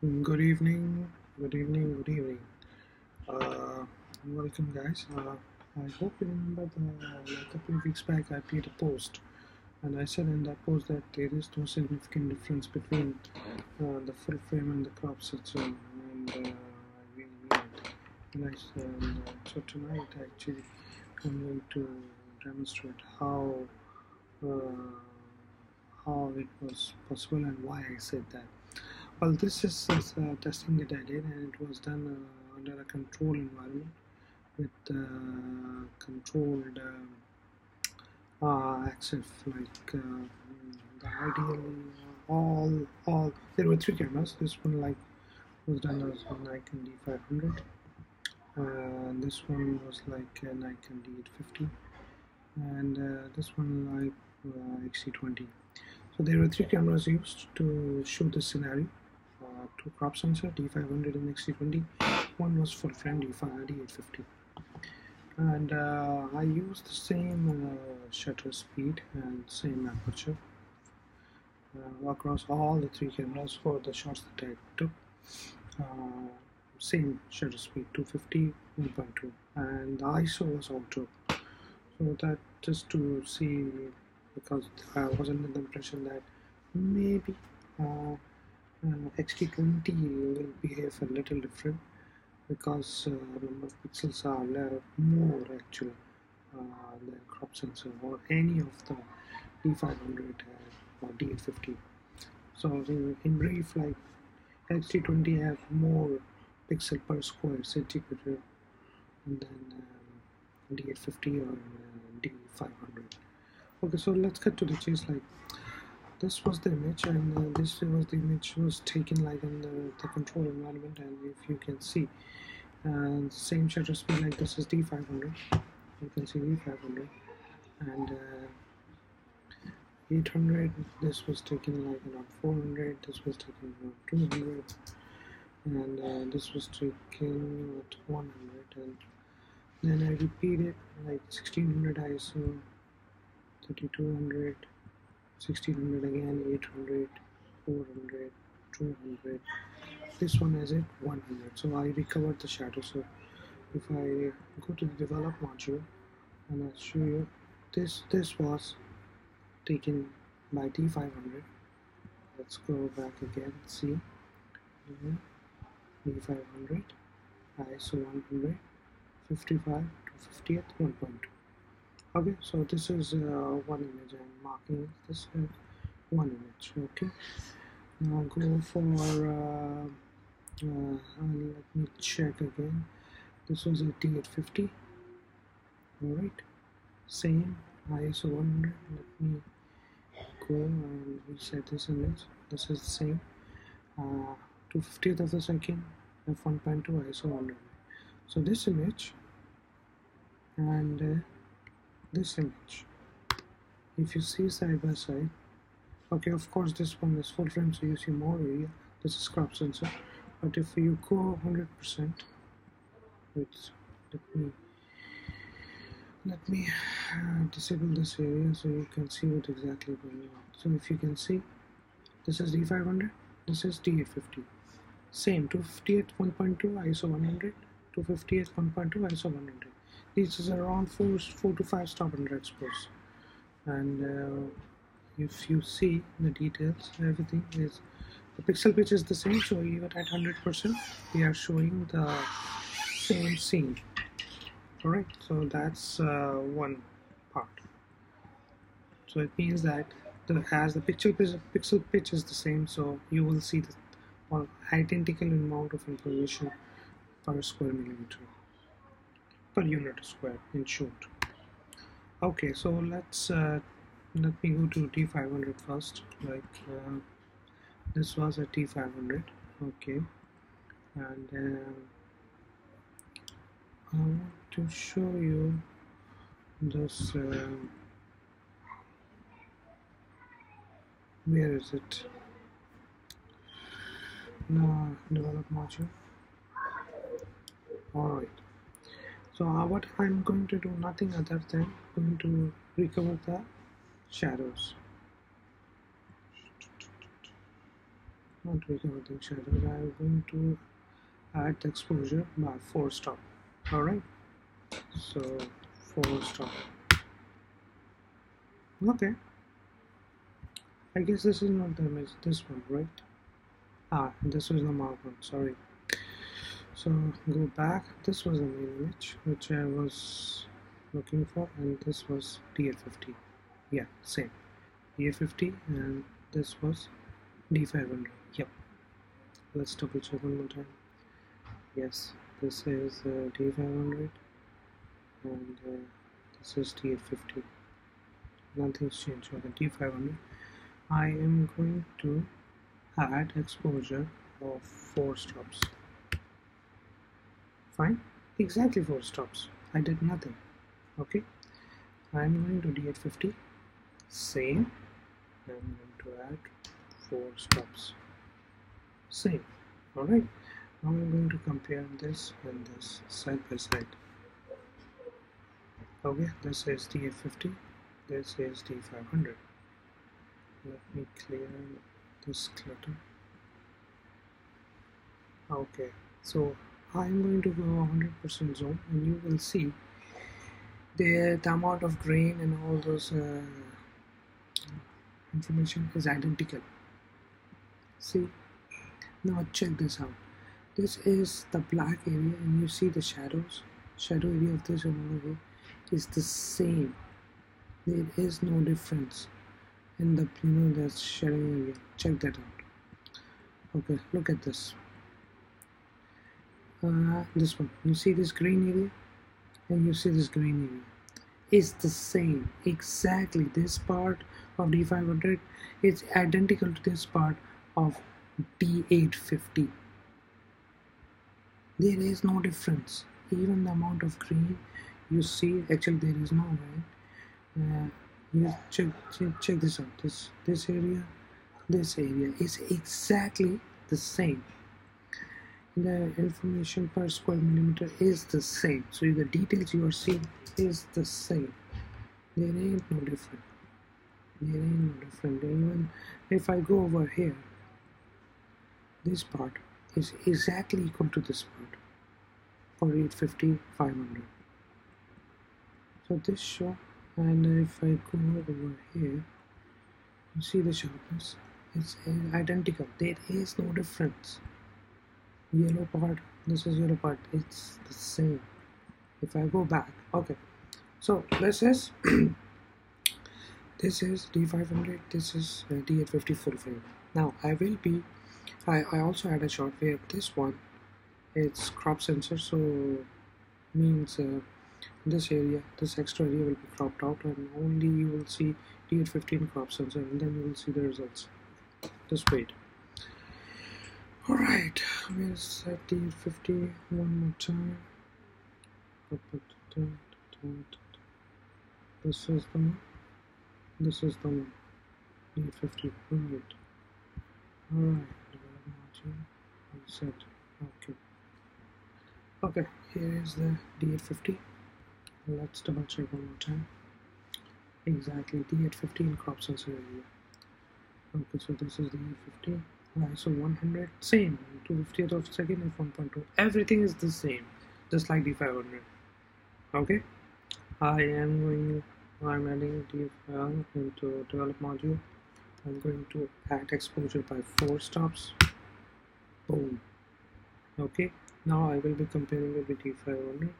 Good evening, good evening, good evening. Uh, Welcome, guys. I hope you remember a couple of weeks back I made a post, and I said in that post that there is no significant difference between the full frame and the crop section, and I really mean it. So tonight, actually, I'm going to demonstrate uh, how it was possible and why I said that. Well, this is testing that I did, and it was done under a controlled environment with controlled access. Like the ideally, all there were three cameras. This one like was done as a Nikon D500. This one was like a Nikon D850, and this one like XC20. So there were three cameras used to show this scenario. Two crop sensor D500 and XT20. One was full frame D850, and I used the same shutter speed and same aperture across all the three cameras for the shots that I took. Uh, Same shutter speed 250 1.2, and the ISO was auto. So that just to see, because I was under the impression that maybe XT20 will behave a little different because number of pixels are more actually than crop sensor or any of the D500 or D850. So in brief, like XT20 has more pixel per square centimeter than D850 or D500. Okay, so let's cut to the chase. Like this was the image, and this was the image was taken like in the control environment, and if you can see, and same shutter speed, like this is D500, you can see D500, and 800, this was taken like around 400, this was taken around 200, and this was taken at 100, and then I repeated like 1600 ISO, 3200, 1600 again, 800, 400, 200. This one is at 100. So I recovered the shadow. So if I go to the develop module and I'll show you, this was taken by D500. Let's go back again. See, D500, ISO 100, 55 to 50th 1.2. Okay, so this is one image. I'm marking this one image. Okay, now go for let me check again. This was a D850. Alright, same ISO 100. Let me go and reset this image. This is the same 250th of a second, f1.2 ISO 100. So this image and this image, if you see side by side, okay, of course this one is full frame, so you see more area. This is crop sensor, but if you go 100%, let me disable this area so you can see what exactly going on. So if you can see, this is D500, this is D850, same 250 at 1.2 ISO 100, 250 at 1.2 ISO 100. This is around 4 to 5 stop underexpose, and if you see the details, everything is, the pixel pitch is the same, so even at 100% we are showing the same scene. Alright, so that's one part. So it means that as the pixel pitch is the same, so you will see the identical amount of information per square millimeter, per unit square in short. Okay, so let me go to D500 first. Like this was a D500. Okay, and I want to show you this. Where is it? No, develop module. Alright. So what I'm going to do, nothing other than going to recover the shadows. not recording shadows. I'm going to add exposure by 4 stop. Alright, so 4 stop. Okay, I guess this is not the image, this one, right? This was the mark one, sorry. So go back, this was the main image which I was looking for, and this was D850. Yeah, same. D850, and this was D500. Yep. Let's double check one more time. Yes, this is D500, and this is D850. Nothing's changed for the D500. I am going to add exposure of 4 stops. Fine, exactly 4 stops. I did nothing. Okay, I'm going to D850. Same. I'm going to add 4 stops. Same. Alright, now I'm going to compare this and this side by side. Okay, this is D850, this is D500. Let me clear this clutter. Okay, so I'm going to go 100% zoom, and you will see the amount of grain and all those information is identical. See, now check this out. This is the black area, and you see the shadow area of this and over here is the same. There is no difference in the the shadow area. Check that out. Okay, look at this. This one, you see this green area, and you see this green area is the same. Exactly, this part of D500 is identical to this part of D850. There is no difference. Even the amount of green you see, actually there is no green. You check this out. This area is exactly the same. The information per square millimeter is the same. So the details you are seeing is the same. There ain't no different. There ain't no different. Even if I go over here, this part is exactly equal to this part for 850, 500. So this show, and if I go over here, you see the sharpness. It's identical. There is no difference. Yellow part, this is yellow part, it's the same. If I go back, okay, so this is this is D500, this is D850 full frame. Now I also had a shot where this one, it's crop sensor, so means this area, this extra area will be cropped out, and only you will see D850 crop sensor, and then you will see the results. Just wait. Alright, we'll set D850 one more time. This is the one. This is the one. D850. Right. Alright. Set. Okay. Okay, here is the D850. Let's double check one more time. Exactly, D850 in crop sensor area. Okay, so this is D850. So 100, same, 250th of a second f 1.2. Everything is the same, just like D500. Okay, I'm adding DFL into develop module. I'm going to add exposure by 4 stops. Boom. Okay, now I will be comparing it with D500.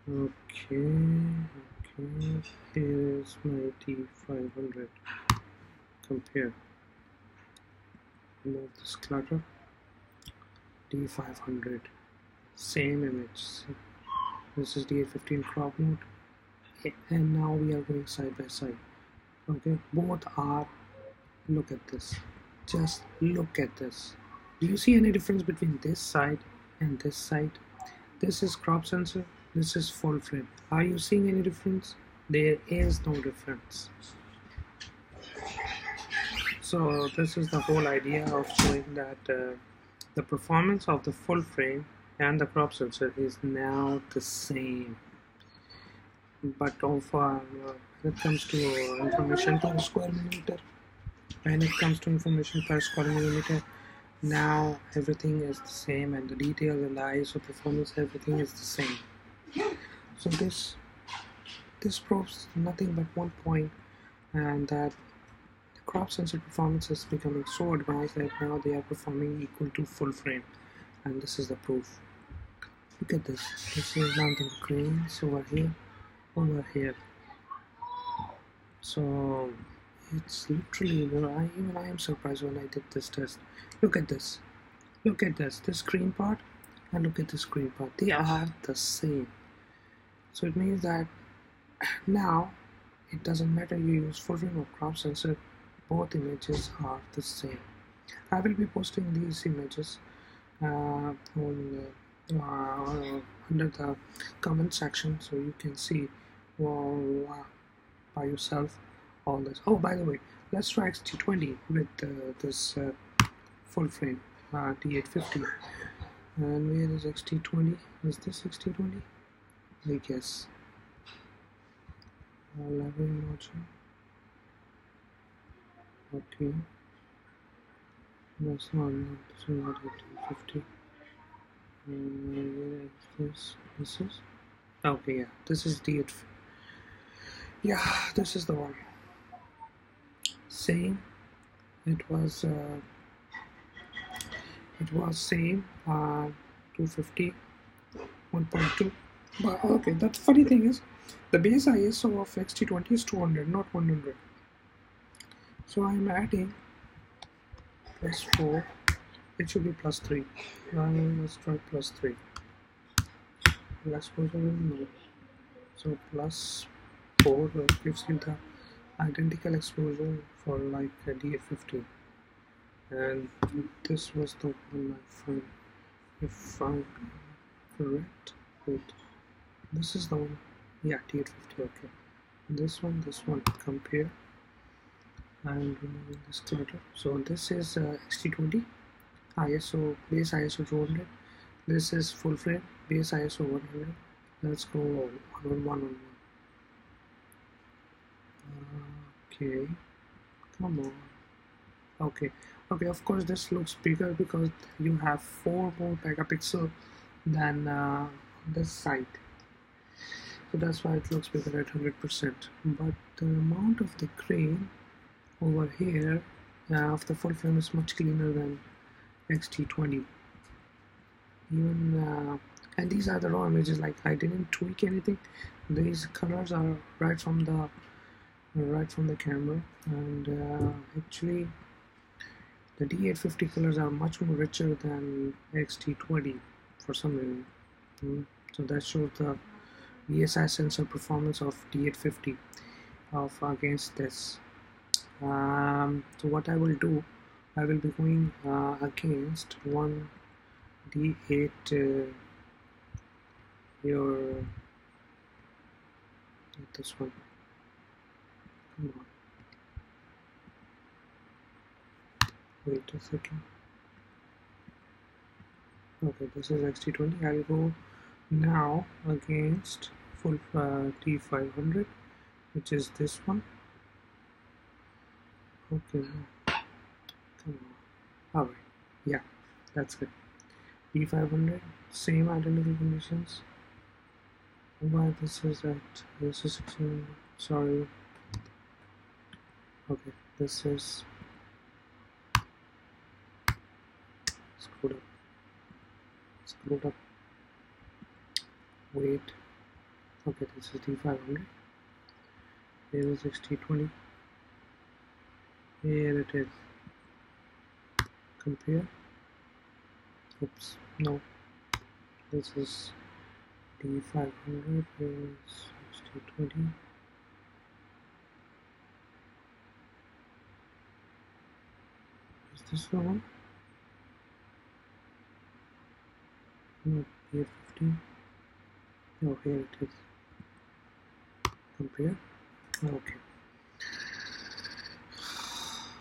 Okay, here's my D500. Compare. Remove this clutter. D500, same image. This is D850 crop mode, and now we are going side by side. Okay, both are. Look at this. Just look at this. Do you see any difference between this side and this side? This is crop sensor. This is full frame. Are you seeing any difference? There is no difference. So this is the whole idea of showing that the performance of the full frame and the crop sensor is now the same. But when it comes to information per square millimeter, When it comes to information per square millimeter, now everything is the same, and the details and the ISO performance, everything is the same. So this proves nothing but one point, and that the crop sensor performance is becoming so advanced that now they are performing equal to full frame, and this is the proof. Look at this. This is mounting cranes over here. So it's literally, even I am surprised when I did this test. Look at this. Look at this green part, and look at this green part. They are the same. So it means that now it doesn't matter you use full frame or crop sensor, both images are the same. I will be posting these images under the comment section, so you can see by yourself all this. Oh, by the way, let's try XT20 with this full frame D850. And where is XT20? Is this XT20? I guess. 11 module. Okay. That's not this is not 1850. Where is this? This is? Okay, yeah. This is D8. Yeah, this is the one. Same. It was same 250 1.2. But okay, the funny thing is the base ISO of XT20 is 200, not 100. So I'm adding +4. It should be +3. Now let's try +3. Exposure no. So +4 gives you the identical exposure for like a D850. And this was the one I found. If I'm correct, wait, this is the one. Yeah, D850. Okay, this one, compare, and removing this clutter. So this is XT20 ISO, base ISO 200. This is full frame, base ISO 100. Let's go one. Okay, come on. Okay, of course this looks bigger because you have 4 more megapixel than this side, so that's why it looks bigger at 100%. But the amount of the grain over here of the full frame is much cleaner than XT20. Even and these are the raw images, like I didn't tweak anything. These colors are right from the camera, and actually the D850 colors are much more richer than XT20 for some reason. So that shows the VSI sensor performance of D850 against this. So what I will do, I will be going against one D8 this one. Come on. Wait a second. Okay, this is XT20. I'll go now against full T500, which is this one. Okay, come on. Alright, yeah, that's good. T500, same identical conditions. Why this is 16, sorry. Okay, this is screwed up. Wait. Okay, this is D500. Here is XT20. Here it is. Compare. Oops, no. This is D500. Here is XT20. Is this the one? No, D850. Oh, here it is. Compare. Okay.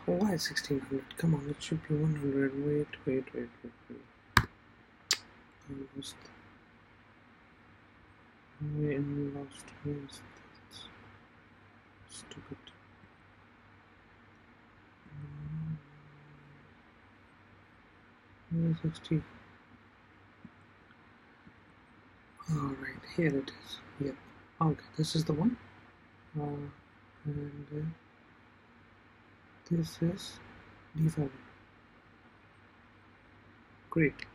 Why 1600? Come on, it should be 100. Wait. I lost. Where is that? Stupid. 60. Alright, here it is. Yep. Okay, this is the one. And this is D5. Great.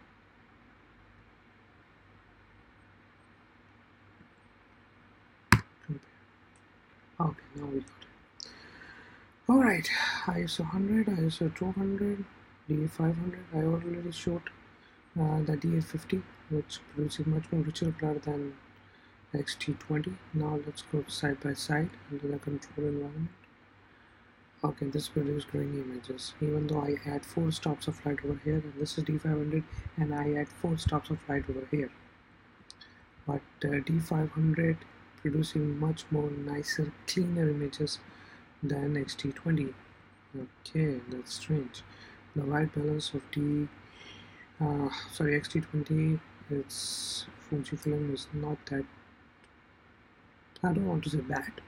Compare. Okay, now we got it. Alright, ISO 100, ISO 200, D500. I already showed the D850, which produces much more richer color than XT20. Now let's go side by side into the control environment. Okay, this produces grainy images. Even though I add 4 stops of light over here, and this is D500, and I add 4 stops of light over here. But D500 producing much more nicer, cleaner images than XT20. Okay, that's strange. The white balance of XT20, its Fujifilm is not that, I don't want to say bad,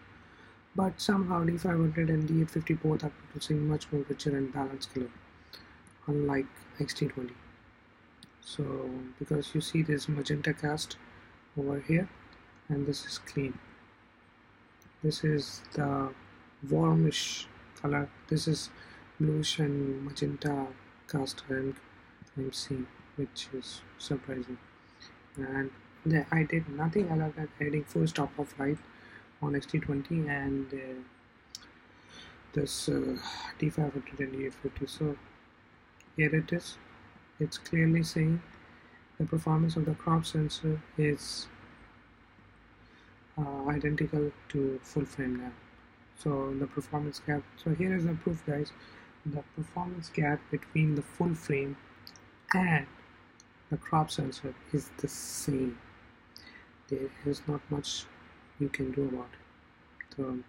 but somehow D500 and D850 both are producing much more richer and balanced color, unlike XT20. So because you see this magenta cast over here, and this is clean. This is the warmish color. This is bluish and magenta cast I'm seeing, which is surprising. And I did nothing other than adding 4 stop of light on XT20 and this D500 and D850. So here it is. It's clearly saying the performance of the crop sensor is identical to full frame now. So the performance gap. So here is the proof, guys. The performance gap between the full frame and the crop sensor is the same. There is not much you can do about it. So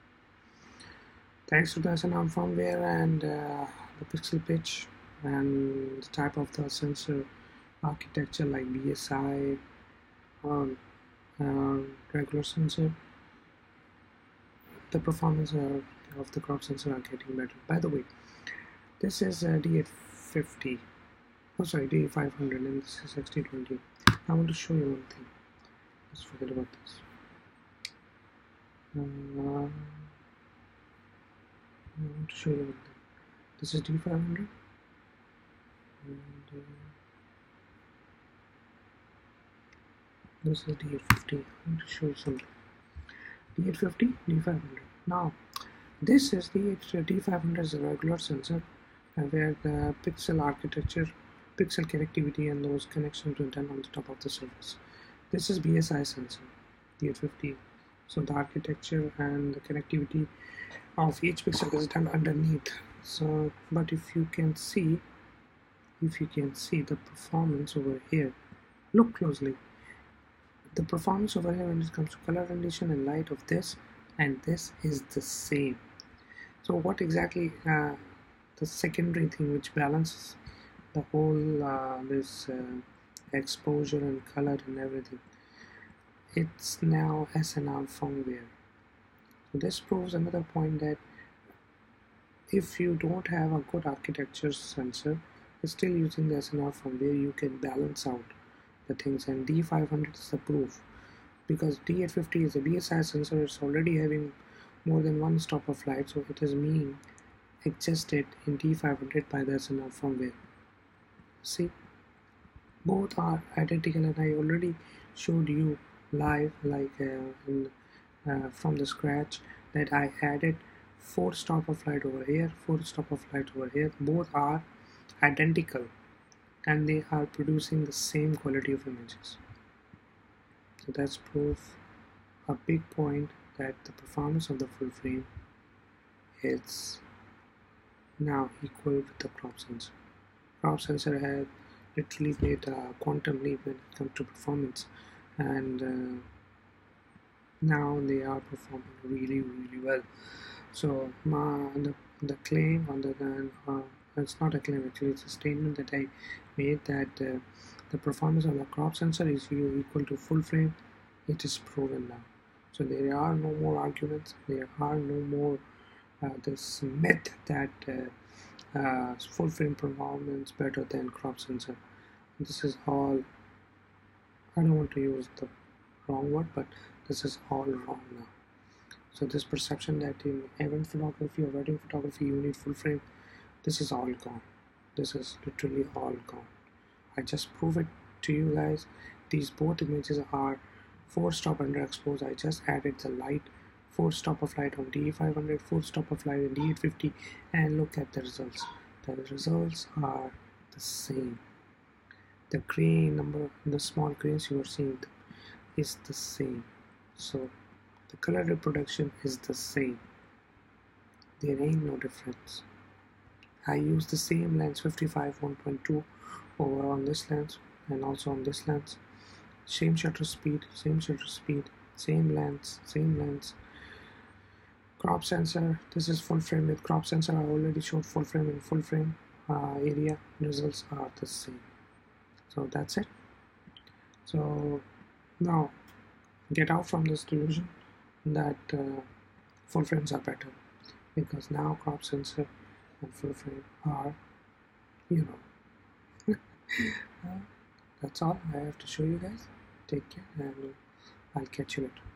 thanks to the SNR firmware and the pixel pitch and the type of the sensor architecture like BSI or regular sensor, the performance of the crop sensor are getting better. By the way, this is D850. Oh, sorry, D500, and this is XT20. I want to show you one thing. Let's forget about this. I want to show you one thing. This is D500, and this is D850. I want to show you something. D850, D500. Now, this is D500 is a regular sensor where the pixel architecture, pixel connectivity, and those connections are done on the top of the surface. This is BSI sensor, D850. So the architecture and the connectivity of each pixel is done underneath. So, but if you can see the performance over here, look closely. The performance over here when it comes to color rendition and light of this and this is the same. So what exactly the secondary thing which balances the whole this exposure and color and everything, it's now SNR firmware. So this proves another point that if you don't have a good architecture sensor, still using the SNR firmware, you can balance out the things, and D500 is the proof, because D850 is a BSI sensor. It's already having more than 1 stop of light, so it is being adjusted in D500 by the SNR firmware. See, both are identical, and I already showed you live, like from the scratch, that I added 4 stop of light over here, 4 stop of light over here. Both are identical, and they are producing the same quality of images. So that's proof, a big point, that the performance of the full frame is now equal with the crop sensor. Crop sensor has literally made a quantum leap when it comes to performance, and now they are performing really well. So the claim on the it's not a claim, actually it's a statement that I made, that the performance of the crop sensor is equal to full frame. It is proven now. So there are no more arguments, there are no more this myth that full frame performance better than crop sensor. This is all, I don't want to use the wrong word, but this is all wrong now. So this perception that in event photography or wedding photography you need full frame, this is all gone. This is literally all gone. I just prove it to you guys. These both images are 4-stop underexposed. I just added the light, 4-stop of light on D500, 4-stop of light in D850, and look at the results. The results are the same. The grain number, the small grains you are seeing is the same. So the color reproduction is the same. There ain't no difference. I use the same lens 55 1.2 over on this lens and also on this lens. Same shutter speed, same lens. Crop sensor, this is full frame with crop sensor. I already showed full frame and full frame area. Results are the same. So that's it. So now get out from this delusion that full frames are better, because now crop sensor and full frame are, you know. That's all I have to show you guys. Take care, and I'll catch you later.